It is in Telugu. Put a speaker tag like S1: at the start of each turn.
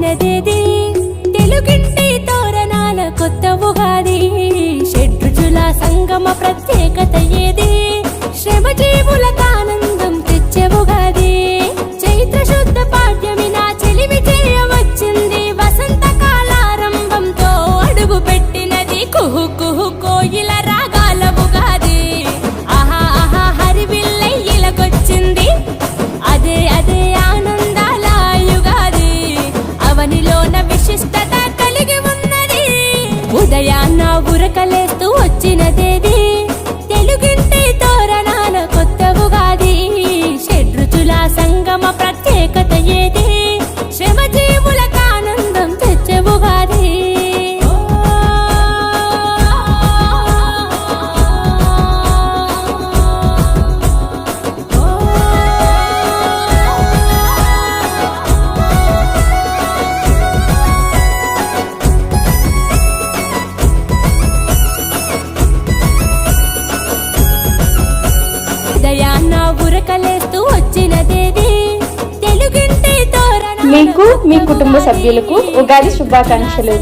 S1: వచ్చినదేది తెలుగింటి తోరణాల కొత్త ఉగాది షడ్రుచుల సంగమ ప్రత్యేకత ఏది శ్రమజీవులకు ఆనందం తెచ్చే ఉగాది చైత్ర శుద్ధ పాడ్యమి నా చెలిమి చేయవచ్చింది వసంత కాలారంభంతో అడుగు పెట్టినది కుహు కుహు కోయిల రాగాల ఉగాది ఆహా ఆహా హరివిల్లయ్యలకొచ్చింది అదే అదే ఆనందాల యుగాది అవనిలోన విశిష్టత కలిగి ఉన్నది ఉదయాన్న ఉరకలేస్తూ వచ్చినదేది తెలుగింటి తోరణాల కొత్త ఉగాది షడ్రుచుల సంగమ ప్రత్యేకత ఏది శ్రమజీవులకు ఆనందం తెచ్చే ఉగాది ఉదయాన్న ఉరకలేస్తూ వచ్చినదేది తెలుగింటి తోరణాల
S2: మీకు మీ కుటుంబ సభ్యులకు ఉగాది శుభాకాంక్షలు.